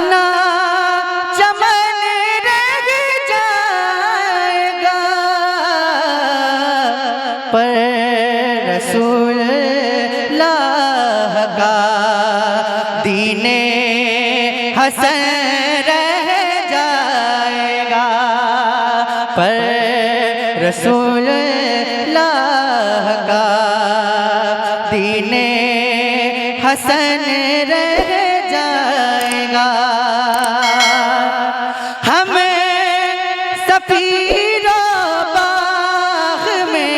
ना चमन रह जाएगा, पर रसूलुल्लाह का दीने हसन रह जाएगा, पर रसूलुल्लाह का दीने हसन रह जाएगा। हम सफीरो बाग में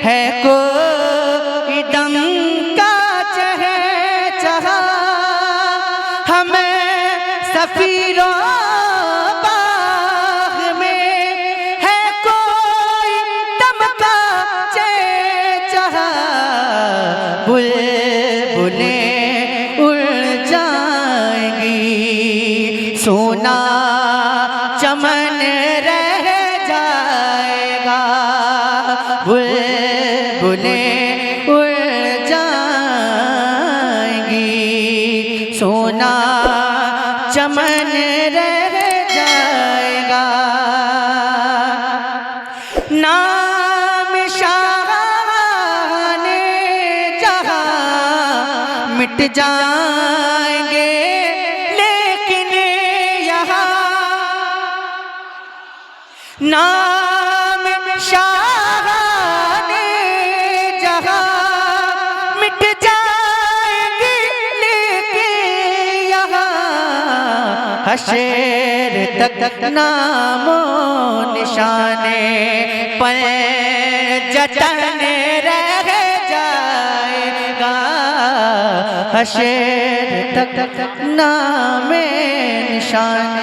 है कोई डंका चहचहा, हम सफीरो बाग में है कोई दमका चहचहा, बुलबुलें उड़ जाएंगी, सोना चमन रह जाएगा, बुलबुलें उड़ जाएंगी, सोना चमन रह जाएगा। नाम शाहाने जहां मिट जाएंगे, लेकिन यहाँ नाम शाहाने जहां मिट जाएंगे, लेकिन यहाँ हशर तक नामो निशाने पर जतन रह जाएगा, हशर तक नामे निशाने।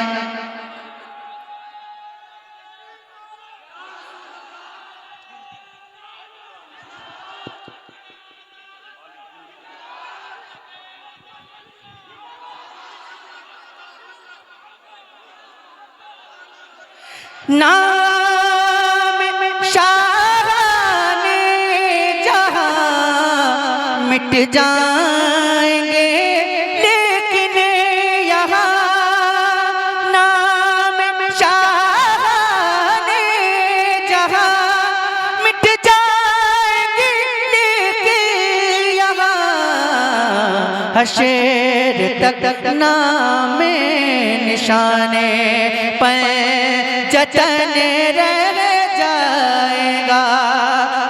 नाम शाहाने जहां मिट जाएंगे, लेकिन यहाँ नाम शाहाने जहां मिट जाएंगे, लेकिन यहाँ हशर तक नामे निशाने पर जतन रह जाएगा,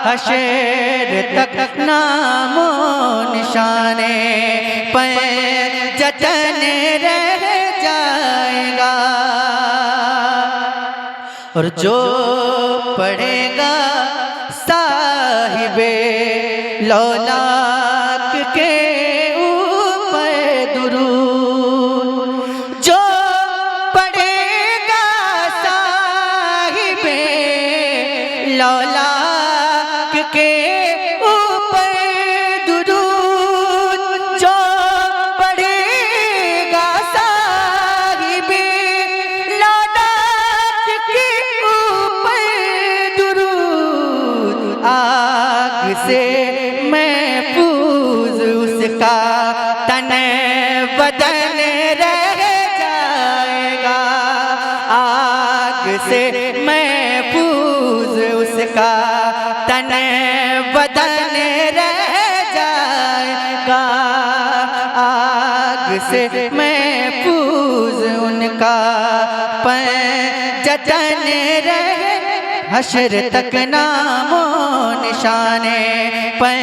हशर तक नामो निशाने पर जतन रह जाएगा। और जो पढ़ेगा साहिबे लौलाक के ऊपर दुरूद, जो पढ़ेगा साहिबे लौलाक के ऊपर दुरूद, जो पढ़ेगा साहिबे लौलाक के ऊपर दुरूद, आग से महफूज उसका तन बदन रह जाएगा, आग से महफूज उसका तन बदन रह जाएगा, आग से महफूज उनका जतन रह, हशर तक नामो निशाने पर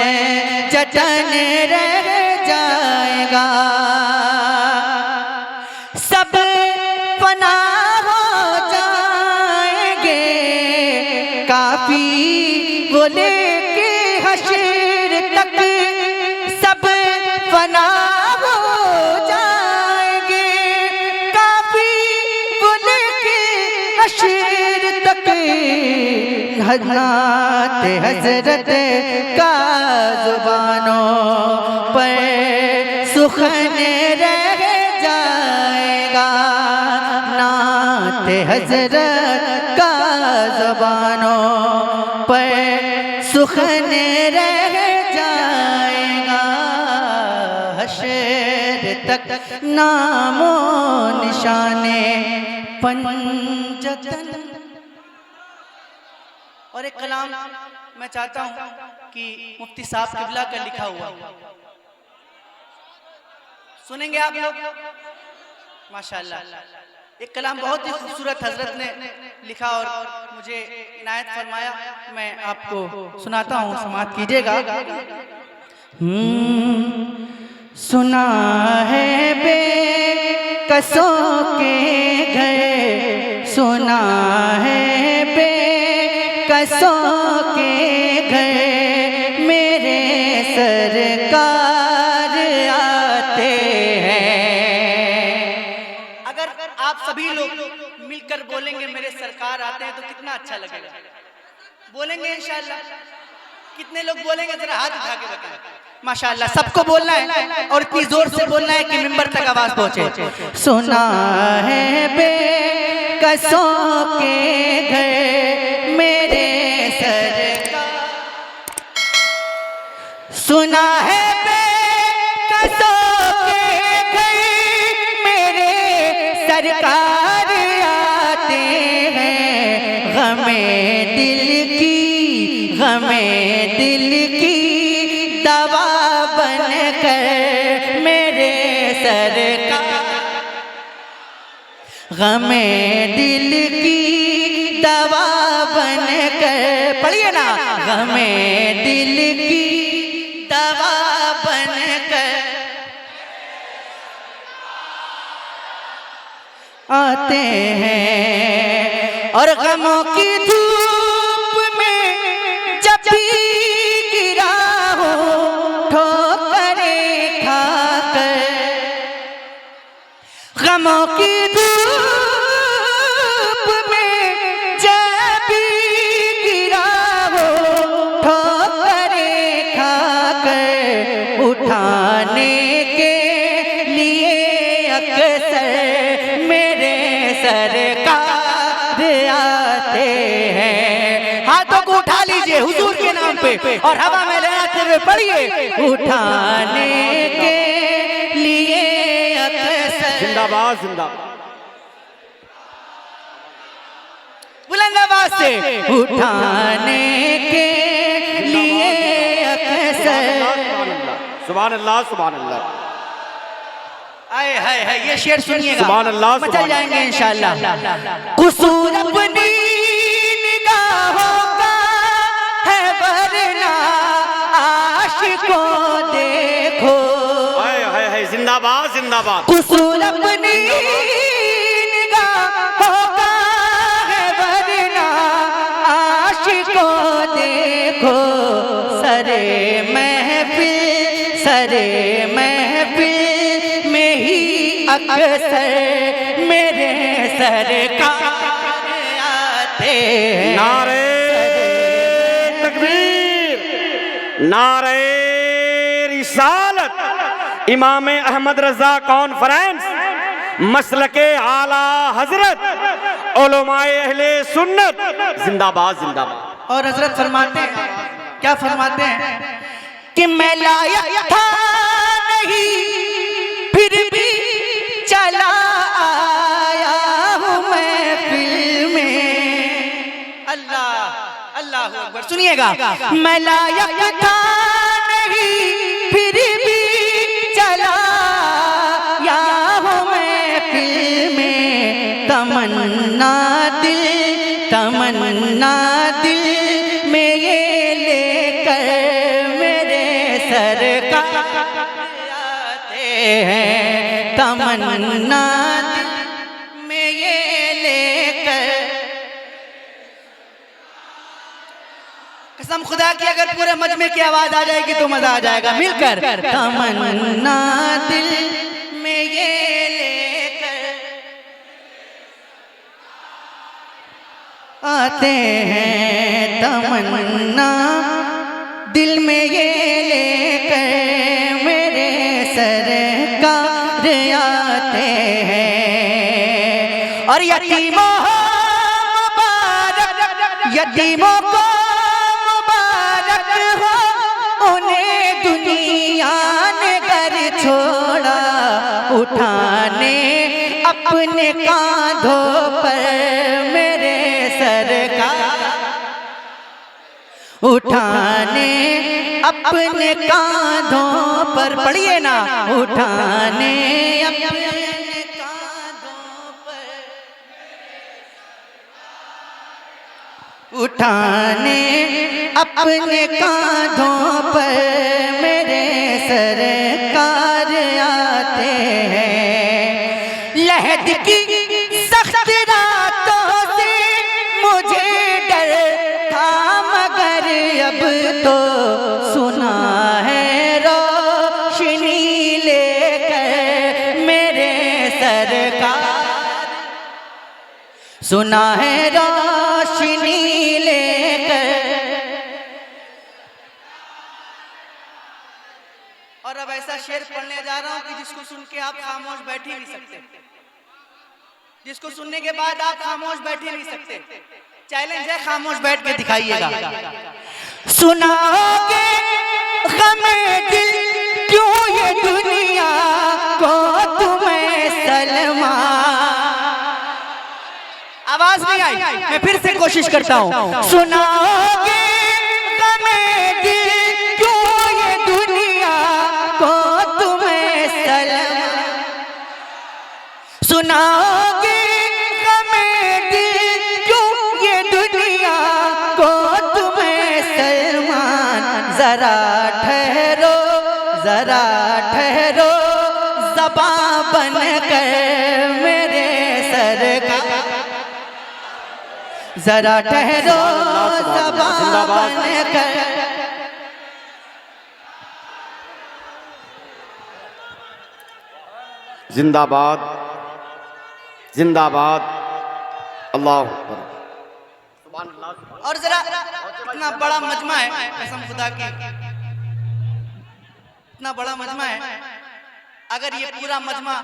जतन रह जाएगा। सब फना हो जाएंगे, काफी वो लेके हशर तक, सब फना हो जाएंगे, काफी वो लेके हशर तक, नात हजरत का जुबानों पर सुखन रह जाएगा, नात हजरत का जुबानों पर सुखन रह जाएगा, हशर तक नामो शाने पंजतन। और एक कलाम मैं चाहता हूं कि मुफ्ती साहब किबला का लिखा हुआ सुनेंगे आप लोग माशाअल्लाह। एक कलाम बहुत ही खूबसूरत हजरत ने लिखा और मुझे इनायत फरमाया, मैं आपको सुनाता हूँ, समाअत कीजिएगा। सुना है बेकसों के घर, सुना है बेकसों के घर, मेरे सरकार आते हैं। अगर आप सभी लोग मिलकर बोलेंगे मेरे सरकार आते हैं तो कितना अच्छा लगेगा। बोलेंगे इंशाअल्लाह? कितने लोग बोलेंगे जरा हाथ उठा के बताएं। माशाअल्लाह सबको बोलना है और इतनी जोर से बोलना है कि मिंबर तक आवाज पहुंचे। सुना है बेकसों के घर, मेरे सरकार, सुना है बेकसों के घर, मेरे सरकार आते हैं। गमे दिल की दवा बनकर मेरे सरकार, गमे दिल की दवा बनकर, पढ़िए ना, गमे दिल की दवा बनकर आते हैं। और गमों की धूप में जब भी गिरा हो ठोकरें खाकर, गमों की धूप में जब भी गिरा हो ठोकरें खाकर, उठाने के लिए अक्सर मेरे सरकार आते हैं। हाथों को उठा लीजिए हुजूर के नाम पे और हवा में लहराते हुए पढ़िए, उठाने के लिए अक्सर, जिंदाबाद जिंदाबाद, बुलंद आवाज से, उठाने के लिए अक्सर। सुभान अल्लाह सुभान अल्लाह। आए हाय हाय, ये शेर सुनिएगा, सुभान अल्लाह, मचल जाएंगे इंशाअल्लाह। कुसूर अपनी निगाहों का है वरना आशिकों देखो, हाय हाय हाय, जिंदाबाद जिंदाबाद। कुसूर अपनी निगाहों का है वरना आशिकों देखो, सरे महफिल में ही अक्सर मेरे सरकार आते हैं। नारे तकबीर, नारे रिसालत, इमाम अहमद रजा कॉन्फ्रेंस, मसलके आला हजरत, उलमाए अहले सुन्नत, जिंदाबाद जिंदाबाद। और हजरत फरमाते हैं, क्या फरमाते हैं कि मैं लायक था नहीं फिर भी चला आया हूँ महफिल में। अल्लाह अल्लाह अकबर, सुनिएगा। मैं लायक था नहीं फिर भी चला आया हूँ महफिल में। तमन्ना दिल में ये लेकर मेरे सरकार आते हैं। तमन्ना दिल में ये लेकर, कसम खुदा की अगर पूरे मजमे की आवाज आ जाएगी तो मजा आ जाएगा मिलकर। तमन्ना दिल में ये लेकर आते हैं, तमन्ना दिल में ये लेकर मेरे सरकार आते हैं। और यतीमों को मुबारक हो, उन्हें दुनिया ने घर छोड़ा, उठाने अपने कांधों पर मेरे सरकार, उठाने अपने कांधों पर, पढ़िए ना, उठाने अपने कांधों पर, उठाने अपने कांधों पर मेरे सरकार आते हैं। लहद की सख्त रातों से मुझे डर था, मगर अब तो सुना है रोशनी लेकर मेरे सरकार, सुना है रोशनी लेकर। और अब ऐसा शेर पढ़ने जा रहा हूं कि जिसको सुन के आप खामोश बैठ ही नहीं सकते, जिसको सुनने के बाद आप खामोश बैठ ही नहीं सकते। चैलेंज है, खामोश बैठ के दिखाइएगा। सुनाओगे गमे दिल क्यों ये दुनिया को तुम्हें सलमा। आवाज नहीं आई, मैं फिर से कोशिश करता हूं। सुनाओगे गमे दिल क्यों ये दुनिया को तुम्हें सलमा, सुनाओगे गमे दिल क्यों ये दुनिया को तुम्हें सलमान। जरा ठहरो, जरा ठहरो, ज़बां बनकर मेरे सरकार, जरा ठहरो, ज़बां बनकर। जिंदाबाद, जिंदाबाद, अल्लाह अकबर। और जरा इतना बड़ा मजमा है, कसम खुदा की, इतना बड़ा मजमा है, अगर ये पूरा मजमा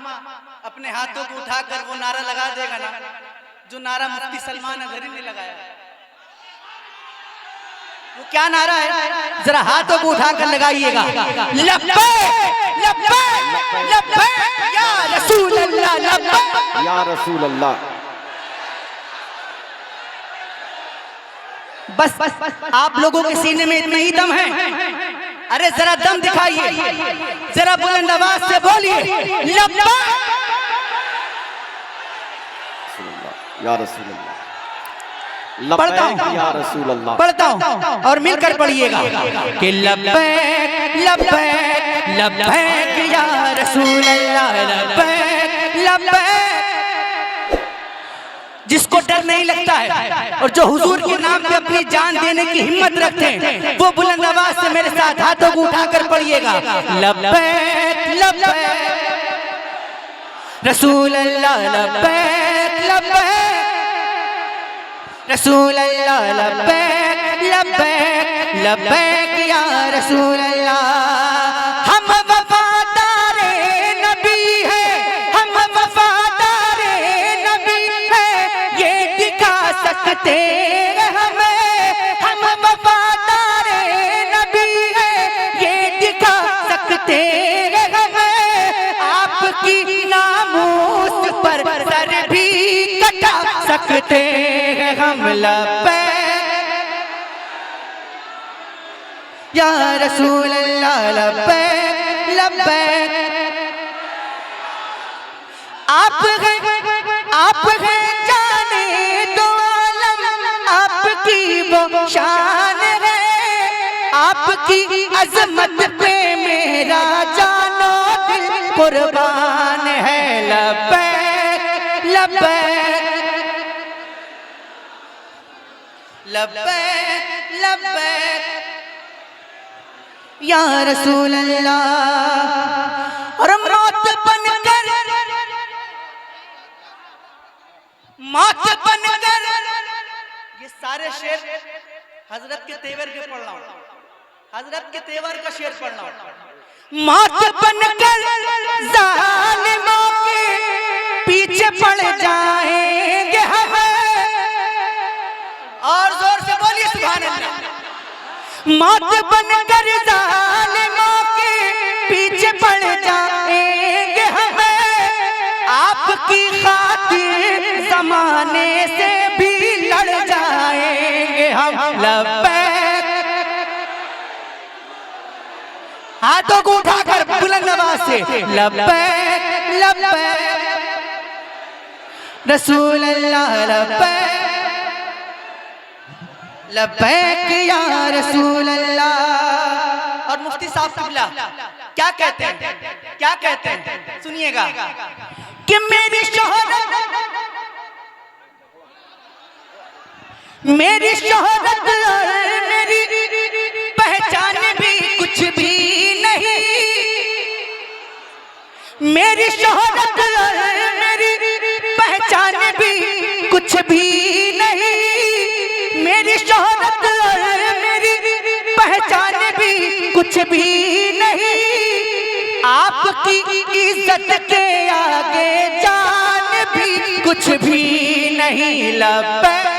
अपने हाथों को उठाकर वो नारा लगा देगा ना, जो नारा मुफ्ती सलमान अज़हरी ने लगाया, वो क्या नारा है, जरा हाथों को उठाकर लगाइएगा। लब्बैक लब्बैक लब्बैक या रसूल अल्लाह, लब्बैक या रसूल अल्लाह। बस आप लोगों के सीने में इतना ही दम है, अरे जरा दम दिखाइए, जरा बुलंद आवाज से बोलिए लब्बैक या रसूल अल्लाह, पढ़ता हूँ, या रसूल अल्लाह, पढ़ता हूँ और मिलकर पढ़िएगा कि लब्बैक लब्बैक लब्बैक या रसूल अल्लाह, लब्बैक लब्बैक। जिसको डर नहीं लगता है और जो हुजूर के नाम पे अपनी जान देने की हिम्मत रखते हैं, वो बुलंद आवाज से मेरे साथ हाथों को उठाकर पढ़िएगा लब्बैक लब्बैक रसूल अल्लाह, लब्बैक लब्बैक रसूल अल्लाह, लब्बैक लब्बैक लब्बैक या रसूल अल्लाह। हम वफादारे नबी है, हम वफादारे नबी है, ये दिखा सकते हमें, हम वफादारे नबी है, ये दिखा सकते हमें, आपकी नामूस पर सर भी कटा सकते हैं हम। लब्बैक या रसूल अल्लाह, लब्बैक लब्बैक। आप हैं जाने दो आलम, आपकी वो शान है, आपकी अजमत पे मेरा जानो दिल कुर्बान है। लब्बैक लब्बैक लब्बैक लब्बैक या रसूल अल्लाह। और मौत बनकर, मौत बनकर, ये सारे शेर हजरत के तेवर के पढ़ रहा हूं, हजरत के तेवर का शेर पढ़ रहा हूं। मौत बनकर जालिमों के पीछे पड़ जाएंगे हम, और जोर से बोलिए सुभान अल्लाह। मौत बनकर जालिमों के पीछे पड़ जाएंगे हम, आपकी जमाने से भी लड़ जाएंगे हम। लब्बैक, हाथों को उठाकर बुलंद आवाज से लब्बैक लब्बैक रसूल अल्लाह, लब्बैक लब्बैक या रसूल अल्लाह। और मुफ्ती साहब किबला क्या कहते हैं, क्या कहते हैं, सुनिएगा कि मेरी शोहरत, मेरी शोहरत और मेरी पहचान भी कुछ भी नहीं, मेरी शोहरत और मेरी पहचान भी कुछ भी नहीं, मेरी शोहरत और मेरी पहचान भी कुछ भी नहीं, आपकी इज्जत के आगे जान भी कुछ भी नहीं। लब्बैक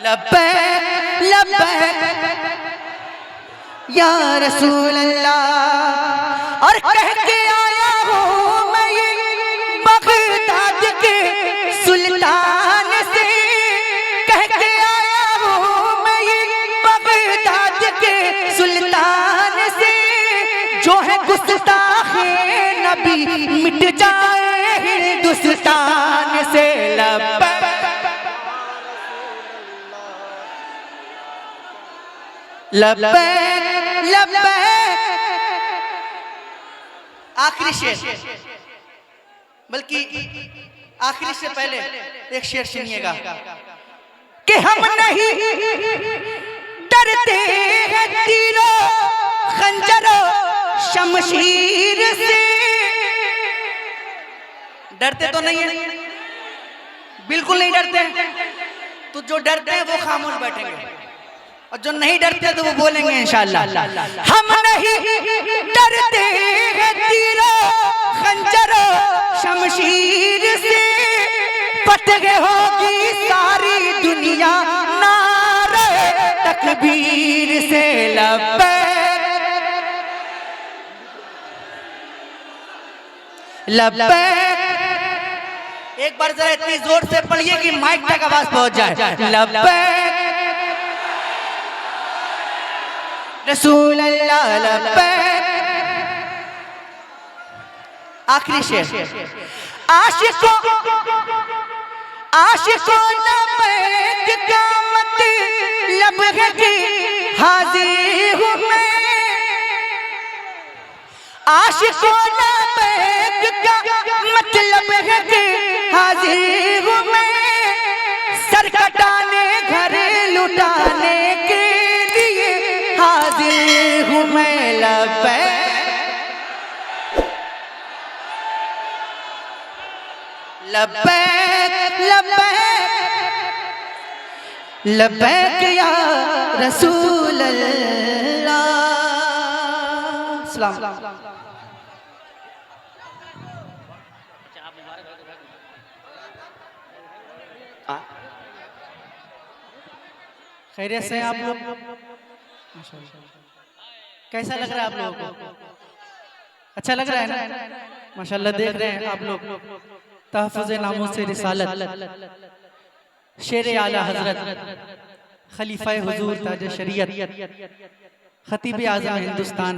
लब्बैक लब्बैक या रसूल अल्लाह। और कह के आया हूँ मैं ये बगदाद के सुल्तान से, कह के आया हूँ मैं ये बगदाद के सुल्तान से, जो है गुस्ताखे नबी मिट जाए हिंदुस्तान से। लब्बैक लब्बैक लब्बैक। आखिरी शेर, बल्कि आखिरी से पहले एक शेर सुनिएगा कि हम नहीं डरते हैं तीरों खंजरों शमशीर से। डरते तो नहीं है, बिल्कुल नहीं डरते हैं। तो जो डरते हैं वो खामोश बैठेंगे, और जो नहीं डरते तो वो बोलेंगे इंशाअल्लाह। हम नहीं डरते हैं तीरों खंजरों शमशीर से, फतह होगी सारी दुनिया नारे तकबीर से। लब्बैक लब्बैक। एक बार जरा इतनी जोर से पढ़िए कि माइक तक आवाज पहुंच जाए। लब्बैक रसूल अल्लाह, लब्बैक। आखिरी शेर, आशिकों आशिकों लब्बैक का मतलब है कि हाजिर हूँ मैं, आशिकों लब्बैक का मतलब है कि हाजिर हूँ मैं, सर कटाने घर लुटाने के लिए हाजिर हूँ मैं। लब्बैक लब्बैक लब्बैक लब्बैक या रसूल अल्लाह। सलाम। खैरियत से आप लोग? कैसा लग रहा है आप लोगों को? अच्छा लग रहा है ना? माशाल्लाह देख रहे हैं आप लोग तहफ़्फ़ुज़ नामूस रिसालत, शेर आला हजरत खलीफा हुजूर ताज शरीयत खतीब आज़म हिंदुस्तान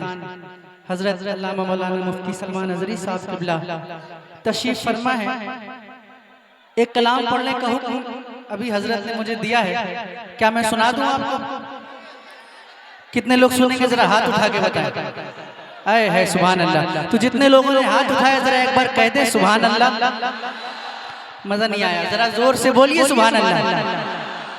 हजरत अल्लामा मौलाना मुफ्ती सलमान अज़हरी साहब क़िबला तशरीफ़ फरमा है। एक कलाम पढ़ने का हुक्म अभी हजरत ने मुझे दिया है, क्या मैं सुना दूं आपको? कितने लोग सुनेंगे जरा हाथ उठा के बताएं। आए है सुभान अल्लाह। तो जितने लोगों ने हाथ उठाया जरा एक बार कह दे सुभान अल्लाह। मजा नहीं आया, जरा जोर से बोलिए सुभान अल्लाह।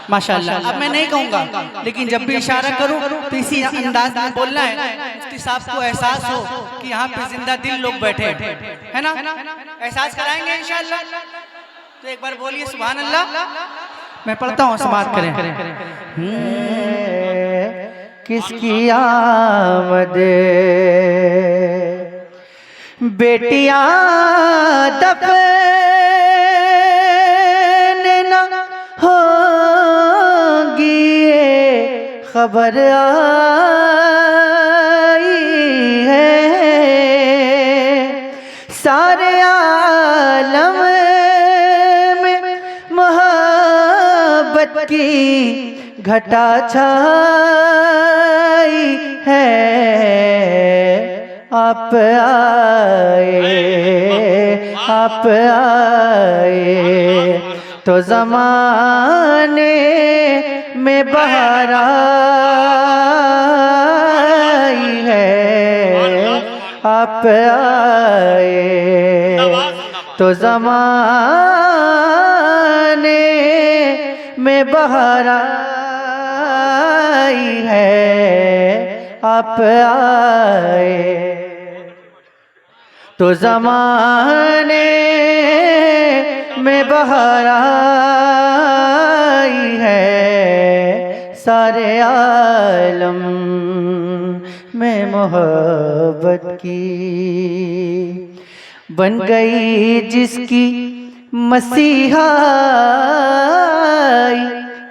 माशाअल्लाह। अब मैं नहीं कहूंगा, लेकिन जब भी इशारा करूं तो इसी अंदाज में बोलना है, मुफ्ती साहब को एहसास हो कि यहाँ पे जिंदा दिल लोग बैठे है ना। एहसास कराएंगे इंशाअल्लाह। तो एक बार बोलिए सुभान अल्लाह। मैं पढ़ता हूँ, समाप्त करें। किसकी आमद बेटियां दफन न होगी, खबर आई है सारे आलम में मोहब्बत की घटा छाई है। आप आए तो ज़माने में बहार आई है। आप आए तो ज़माने में बहार आई है। आप आए तो ज़माने में बहार आई है। सारे आलम में मोहब्बत की बन गई जिसकी मसीहा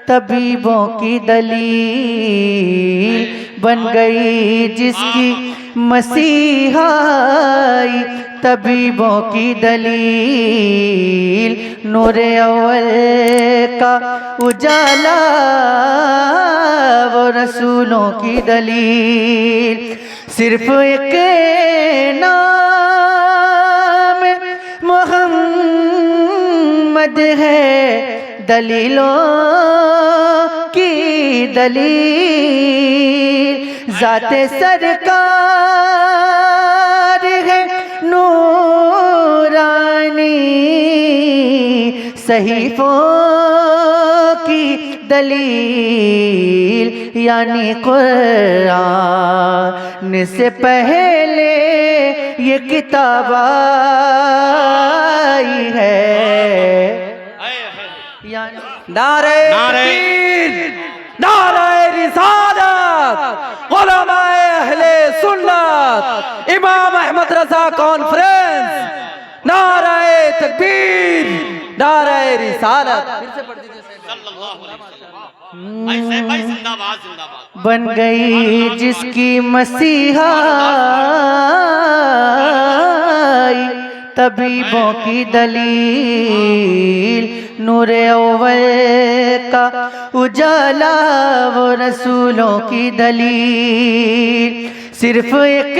तबीबों की दलील। बन गई जिसकी मसीहा तबीबों की दलील। नूरे अव्वल का उजाला वो रसूलों की दलील। सिर्फ एक नाम मोहम्मद है दलीलों की दलील। ज़ाते सरकार है नूरानी सहीफ़ों की दलील। यानी कुरान से पहले ये किताब आई है। नारे तकबीर, नारे रिसालत, उलमाए अहले सुन्नत, इमाम अहमद रजा कॉन्फ्रेंस। नारे तकबीर, नारे रिसालत। फिर से पढ़ दीजिए। बन गई जिसकी मसीहा तबीबों की दलील। नूरे अव्वल का उजाला वो रसूलों की दलील। सिर्फ एक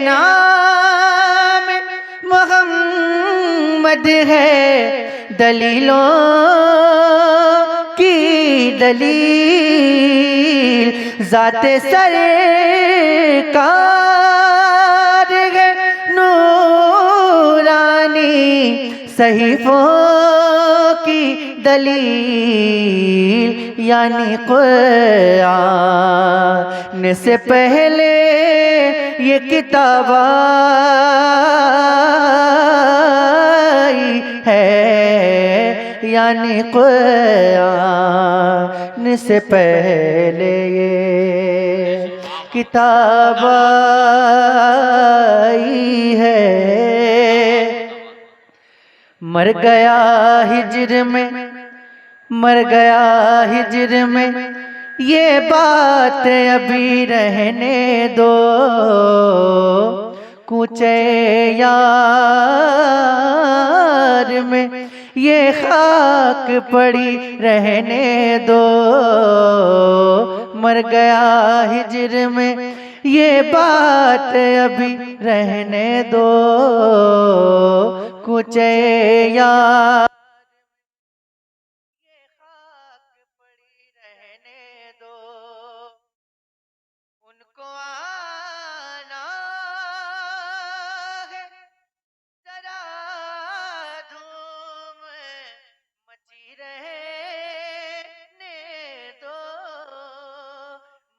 नाम मोहम्मद है दलीलों की दलील। ज़ाते सरकार है नूरानी सहीफ़ों की दलील। यानी कुरान से पहले ये किताब आई है। यानी कुरान से पहले ये किताब आई है। मर गया हिज्र में, मर गया हिज्र में, ये बात अभी रहने दो। कूचे यार में ये खाक पड़ी रहने दो। मर गया हिज्र में ये बात अभी रहने दो। कूचे यार ये खाक पड़ी रहने दो। उनको आना है जरा धूम मची रहने दो।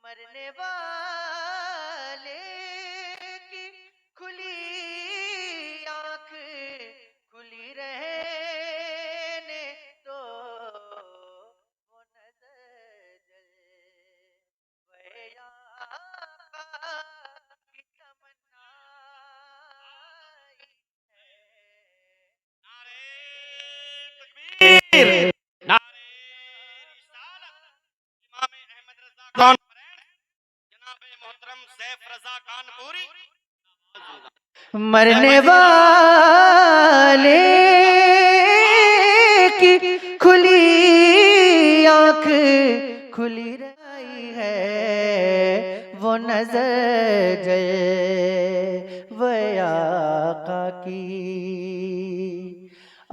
मरने वाले की खुली आँख खुली रहने दो। वो नजर जलवे आका की तमन्ना है। तकबीर, नारे रिसालत, इमाम अहमद रजा कॉन्फ्रेंस, जनाब मोहतरम सैफ रजा कानपुरी। मरने वाले की खुली आँख खुली रही है, वो नजर जलवे आका की।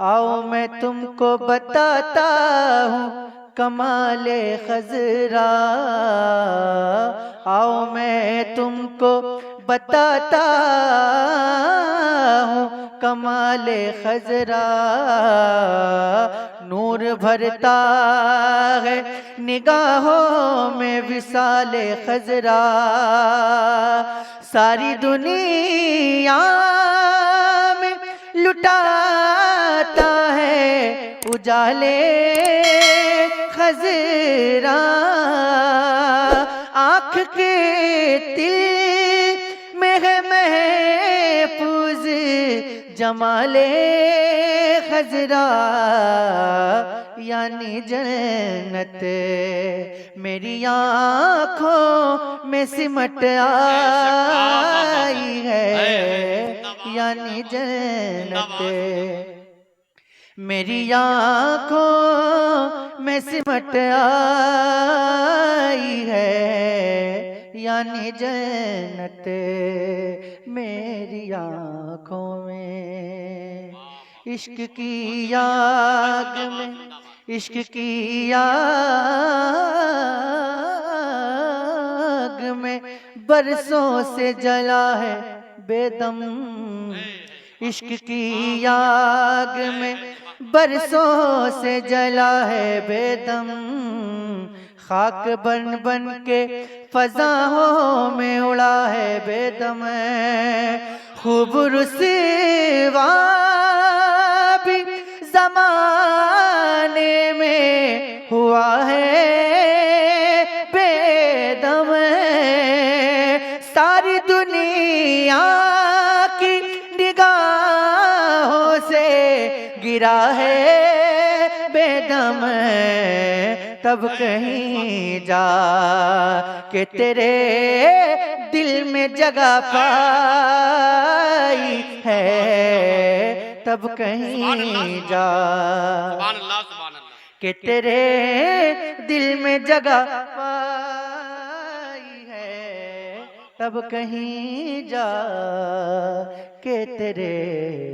आओ मैं तुमको बताता हूँ कमाले खजरा, आओ मैं तुमको बताता हूँ कमाले खजरा। नूर भरता है निगाहों में विसाले खजरा, सारी दुनिया में लुटाता है उजाले खजरा। आँख के तिल में है महफूज जमाले खजरा, यानी जन्नत मेरी आँखों में सिमट आई है, यानी जन्नत मेरी आँखों में सिमट आई है, यानी जन्नत मेरी आँखों में। इश्क की आग में, इश्क की आग में बरसों से जला है बेदम। इश्क की आग में बरसों से जला है बेदम, खाक बन बन के फजाओं में उड़ा है बेदम। खूब रुसवा भी ज़माने में हुआ है बेदम, सारी दुनिया की निगाहों से गिरा है बेदम। तब कहीं जा के तेरे दिल में जगह पाई है, तब कहीं जा के तेरे दिल में जगह पाई है, तब कहीं जा के तेरे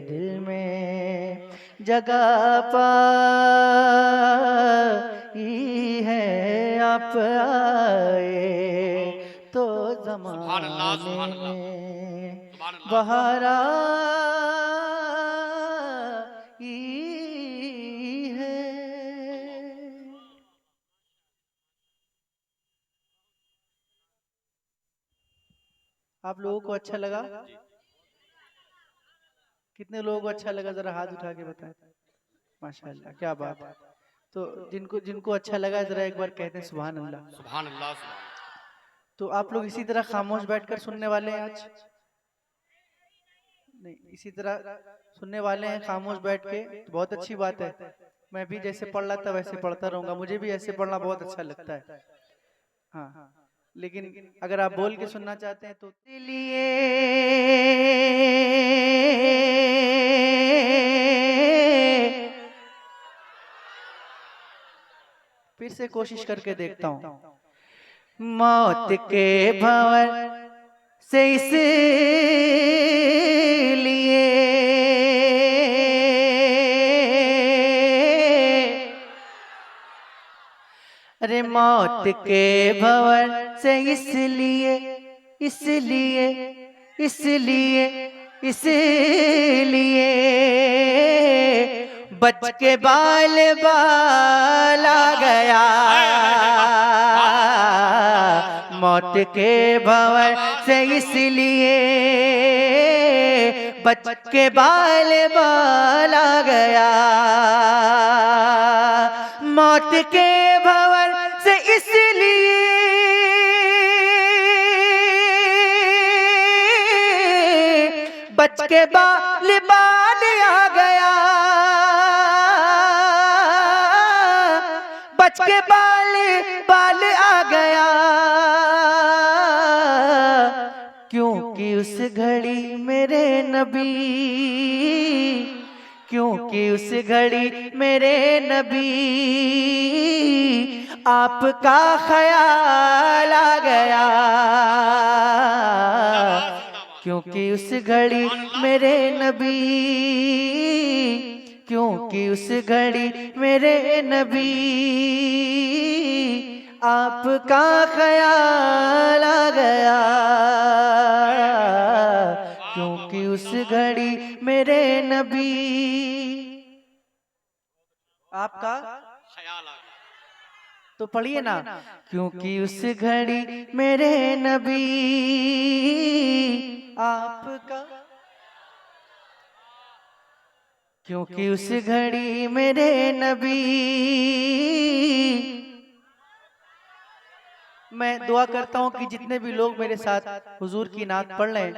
दिल में जगह पाई है। आप आए तो ज़माने में बहार आई है। आप लोगों को अच्छा लगा? कितने लोगों को अच्छा लगा जरा हाथ उठा के बताएं। माशाल्लाह, क्या बात है। तो जिनको अच्छा लगा जरा एक बार कहते हैं सुभान अल्लाह। सुभान अल्लाह, सुभान। तो आप लोग इसी तरह खामोश बैठकर सुनने वाले हैं आज? नहीं, इसी तरह सुनने वाले हैं खामोश बैठ के, तो बहुत अच्छी बात है। मैं भी जैसे पढ़ रहा था वैसे पढ़ता रहूंगा, मुझे भी ऐसे पढ़ना बहुत अच्छा लगता है। हाँ, लेकिन अगर आप बोल के सुनना चाहते हैं तो लिए फिर से कोशिश करके देखता हूँ। मौत के भंवर से इसलिए अरे मौत के भंवर से इसलिए इसलिए इसलिए इसलिए बच के बाल बाल आ गया। मौत के भंवर से इसलिए बच के बाल बाल आ गया। मौत के भंवर से इसलिए बच के बाल बाल आ गया। बच के बाल बाल आ गया, क्योंकि उस घड़ी मेरे नबी, क्योंकि उस घड़ी मेरे नबी आपका ख्याल आ गया, क्योंकि उस घड़ी मेरे नबी, क्योंकि उस घड़ी मेरे नबी आपका ख्याल आ गया, क्योंकि उस घड़ी मेरे नबी आपका ख्याल आ गया। तो पढ़िए ना, क्योंकि उस घड़ी मेरे नबी आपका, क्योंकि उस घड़ी मेरे नबी। मैं दुआ करता हूँ कि जितने भी लोग मेरे साथ हुजूर की नात पढ़ लें,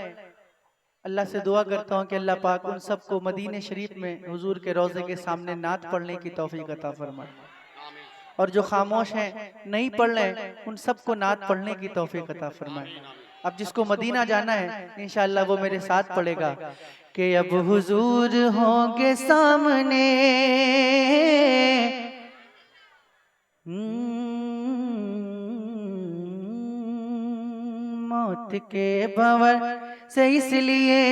अल्लाह से दुआ करता हूँ कि अल्लाह पाक उन सबको मदीने शरीफ में हुजूर के रोज़े के सामने नात पढ़ने की तौफीक अता फरमाए, और जो खामोश हैं नहीं पढ़ रहे उन सबको नात पढ़ने की तौफीक अता फरमाए। अब जिसको मदीना जाना है इंशाअल्लाह वो मेरे साथ पढ़ेगा कि अब हुजूर होंगे सामने, मौत के भंवर से इसलिए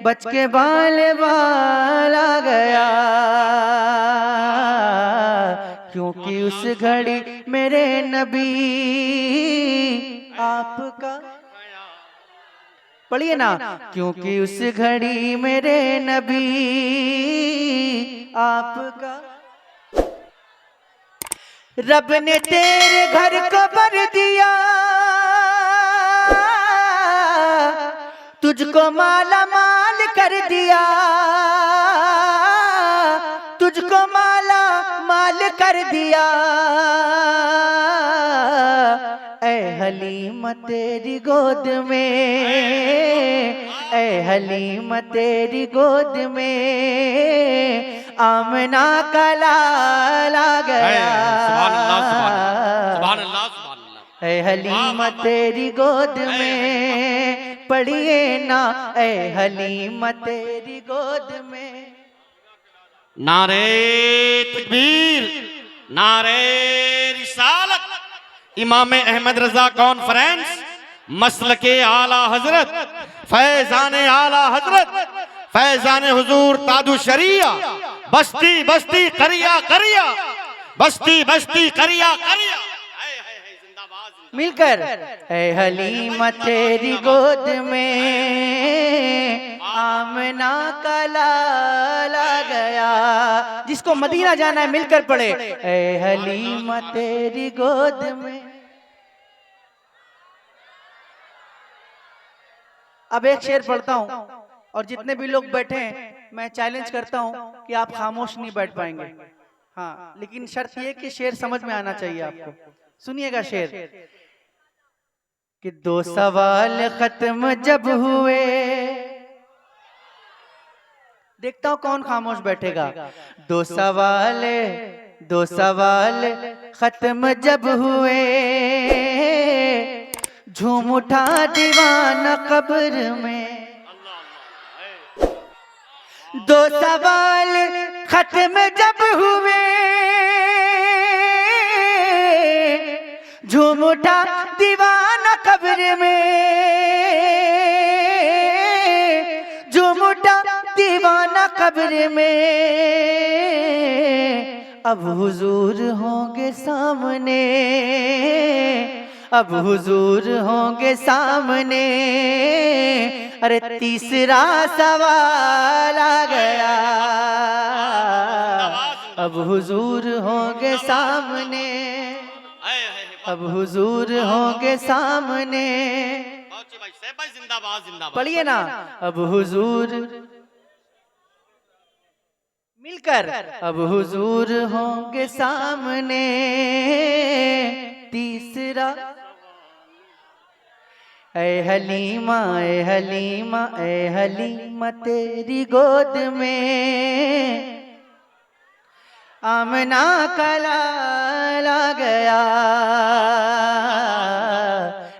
बच के बाल बाल आ गया, क्योंकि उस घड़ी मेरे नबी आपका, पढ़िए ना, क्योंकि उस घड़ी मेरे नबी आपका। रब ने तेरे घर को भर दिया, तुझको माला माल कर दिया, तुझको माला माल कर दिया, ऐ हलीमा तेरी गोद में, ऐ हलीमा तेरी गोद में आमना का लाल आ गया, सुभान अल्लाह, सुभान अल्लाह, सुभान अल्लाह। ऐ हलीमा तेरी गोद में, पढ़िए ना, ऐ हलीमा तेरी गोद में। नारे तकबीर, नारे रिसालत, इमाम अहमद रजा कॉन्फ्रेंस, मसलके आला हजरत, फैजान आला हजरत, फैजान हुजूर तादु शरिया, बस्ती बस्ती करिया करिया, बस्ती बस्ती करिया करिया, मिलकर ऐ हलीमा तेरी गोद में आमना का लाल आ गया। जिसको मदीना जाना है मिलकर पढ़े, ऐ हलीमा तेरी गोद में। अब एक शेर पढ़ता हूँ और जितने भी लोग बैठे हैं मैं चैलेंज करता हूँ कि आप खामोश नहीं बैठ पाएंगे, हाँ, लेकिन शर्त ये कि शेर समझ में आना चाहिए आपको। सुनिएगा शेर कि दो सवाल खत्म जब हुए, देखता हूं कौन खामोश बैठेगा। दो सवाल खत्म जब हुए, झूम उठा दीवाना कब्र में। दो सवाल खत्म जब हुए, झूम उठा दीवाना कब्र में, झूम उठा दीवाना कब्र में। अब हुजूर होंगे सामने, अब हुजूर होंगे सामने। अरे तीसरा सवाल आ गया, अब हुजूर होंगे सामने, अब हुजूर होंगे सामने। पढ़िए ना, अब हुजूर मिलकर, अब हुजूर होंगे सामने। तीसरा ऐ हलीमा, ऐ हलीमा, ऐ हलीमा तेरी गोद में आमना का लाल आ गया।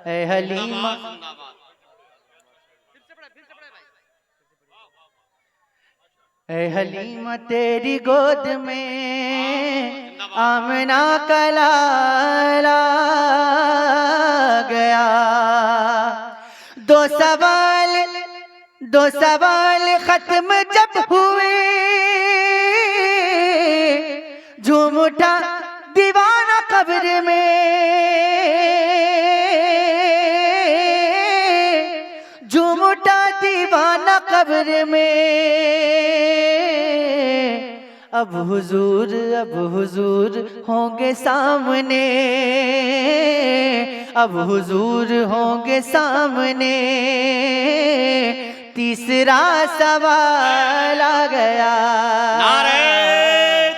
ऐ हलीमा, ऐ हलीमा तेरी गोद में आमना का लाला गया। दो सवाल खत्म जब हुए, झूम उठा दीवाना कब्र में, झूम उठा दीवाना कब्र में। अब हुजूर होंगे सामने, अब हुजूर होंगे सामने। तीसरा सवाल आ गया। नारे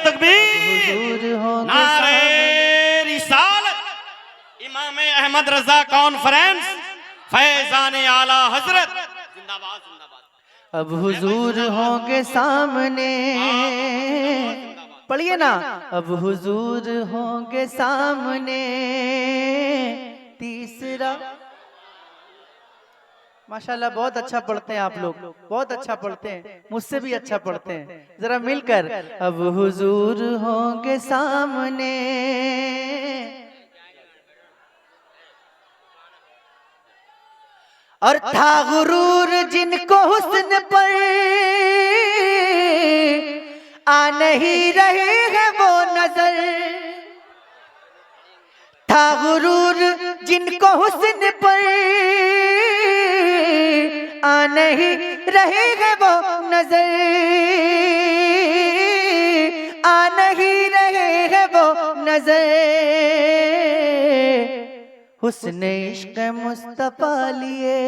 तकबीर, हुजूर होंगे नारे रिसालत, इमाम अहमद रजा कॉन्फ्रेंस, फैजान आला हजरत, जिंदाबाद जिंदाबाद। अब हुजूर होंगे सामने, पढ़िए ना। अब हुजूर होंगे सामने। तीसरा, माशाल्लाह बहुत अच्छा पढ़ते हैं आप लोग, बहुत अच्छा पढ़ते हैं, मुझसे भी अच्छा पढ़ते हैं। जरा मिलकर, अब हुजूर होंगे सामने। और था गुरूर जिनको हुस्न पर आ नहीं रही है वो नजर। था गुरूर जिनको हुस्न पर आ नहीं रही है वो नजर, आ नहीं रहे है वो नजर। हुस्न इश्क मुस्तफा लिए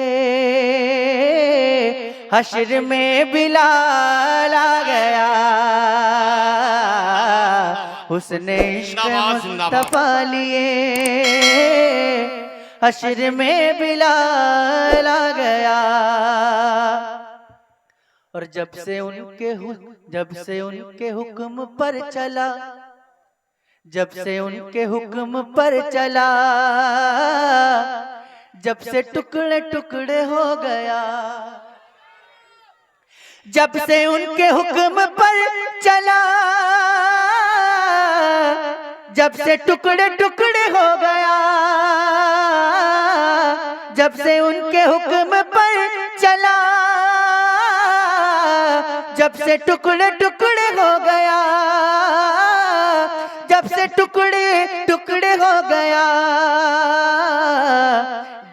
हश्र में बिलाल आ गया। हुस्न इश्क मुस्तफा लिए हश्र में बिलाल आ गया। और जब से उनके हुक्म पर चला, जब से उनके हुक्म पर चला, जब से टुकड़े टुकड़े हो गया। जब से उनके हुक्म पर चला, जब से टुकड़े टुकड़े हो गया। जब से उनके हुक्म पर चला, जब से टुकड़े टुकड़े हो गया। जब से टुकड़े टुकड़े हो गया।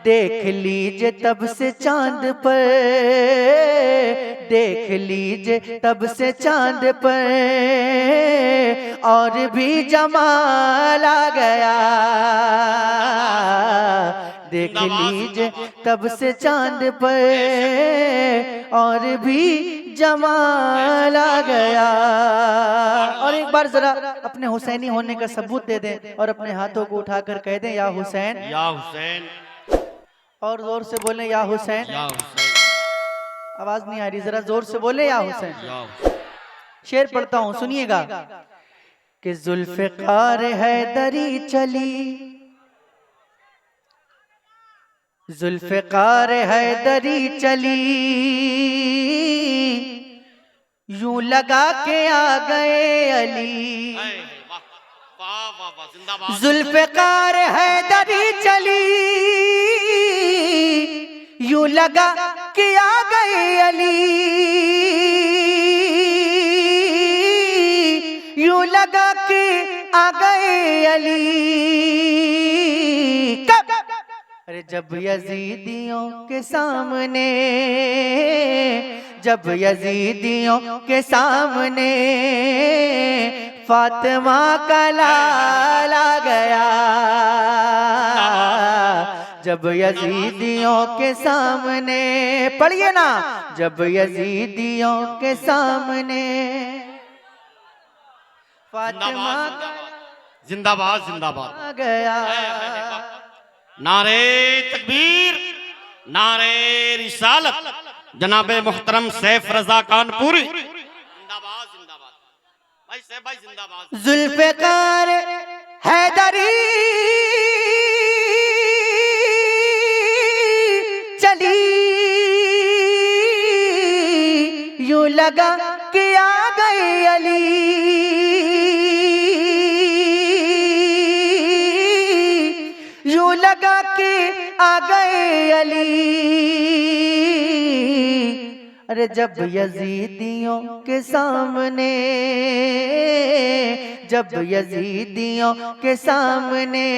देख लीजिए तब से चांद पर, देख लीजिए तब से चांद पर और भी जमाल आ गया। देख लीजिए तब से चांद पर और भी जमाल आ गया। और एक बार जरा अपने हुसैनी होने का सबूत दे दें और अपने हाथों को उठाकर कह दें या हुसैन, या हुसैन। और जोर से बोलें या हुसैन। या हुसैन। आवाज नहीं आ रही, जरा जोर से बोले या हुसैन। या हुसैन। शेर पढ़ता हूँ सुनिएगा कि जुल्फ़िकार हैदरी चली, जुल्फ़िकार हैदरी चली, यूं लगा के आ गए अली। जुल्फ़िकार हैदरी चली, यूं लगा कि आ गए अली, यूं लगा कि आ गए अली। कब? अरे जब यजीदियों के सामने, जब यजीदियों के सामने फातिमा का लाल आ गया। जब यजीदियों के सामने, पढ़िए ना, जब यजीदियों के सामने फातिमा का जिंदाबाद जिंदाबाद आ गया। नारे तकबीर, नारे रिसालत, जनाबे मुहतरम सैफ रजा कानपुरी, जिंदाबाद जिंदाबाद। भाई सैफ भाई जिंदाबाद। जुल्फ़िकार हैदरी चली, लगा कि आ गए अली, यूं लगा कि आ गए अली। अरे जब यजीदियों के सामने, जब यजीदियों के सामने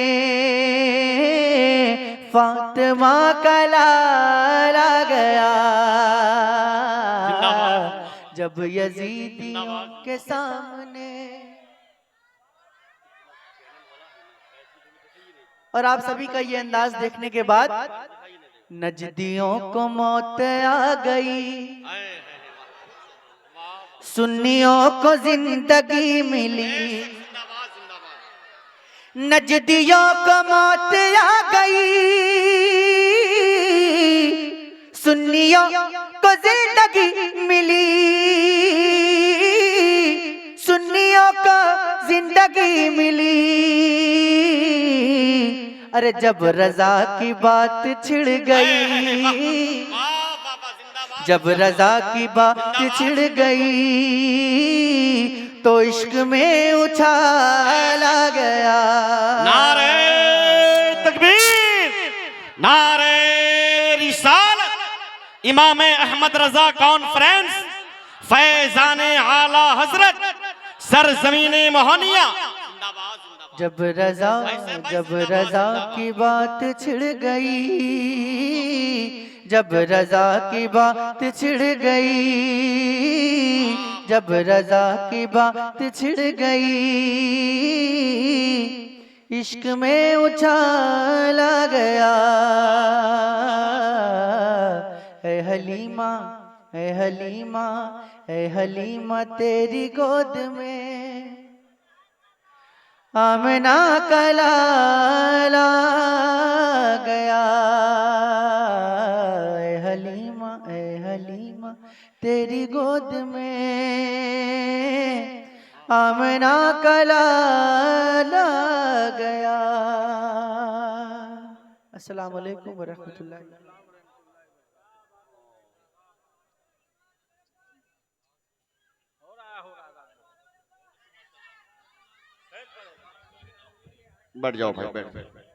फातिमा का लाल आ गया, जब यजीदियों के सामने। और आप सभी का ये अंदाज देखने के बाद नजदियों को मौत आ गई, सुन्नियों को जिंदगी मिली। नजदियों को मौत आ गई, सुन्नियों को जिंदगी मिली, सुन्नियों को जिंदगी मिली। अरे जब रजा की बात छिड़ गई, जब रजा की बात छिड़ गई तो इश्क में उछाल आ गया। नारे तकबीर, नारे रिसालत, इमाम अहमद रजा कॉन्फ्रेंस, फैजान आला हजरत, सरजमीने मोहनिया। जब रजा की बात छिड़ गई, जब रजा की बात छिड़ गई, जब रजा की बात छिड़ गई इश्क में उछाल आ गया। ऐ हलीमा, ऐ हलीमा, ऐ हलीमा तेरी गोद में आमना का लाल आ गया। ऐ हलीमा, ऐ हलीमा तेरी गोद में आमना का लाल आ गया। अस्सलाम वालेकुम व रहमतुल्लाहि। बैठ जाओ भाई, बैठ।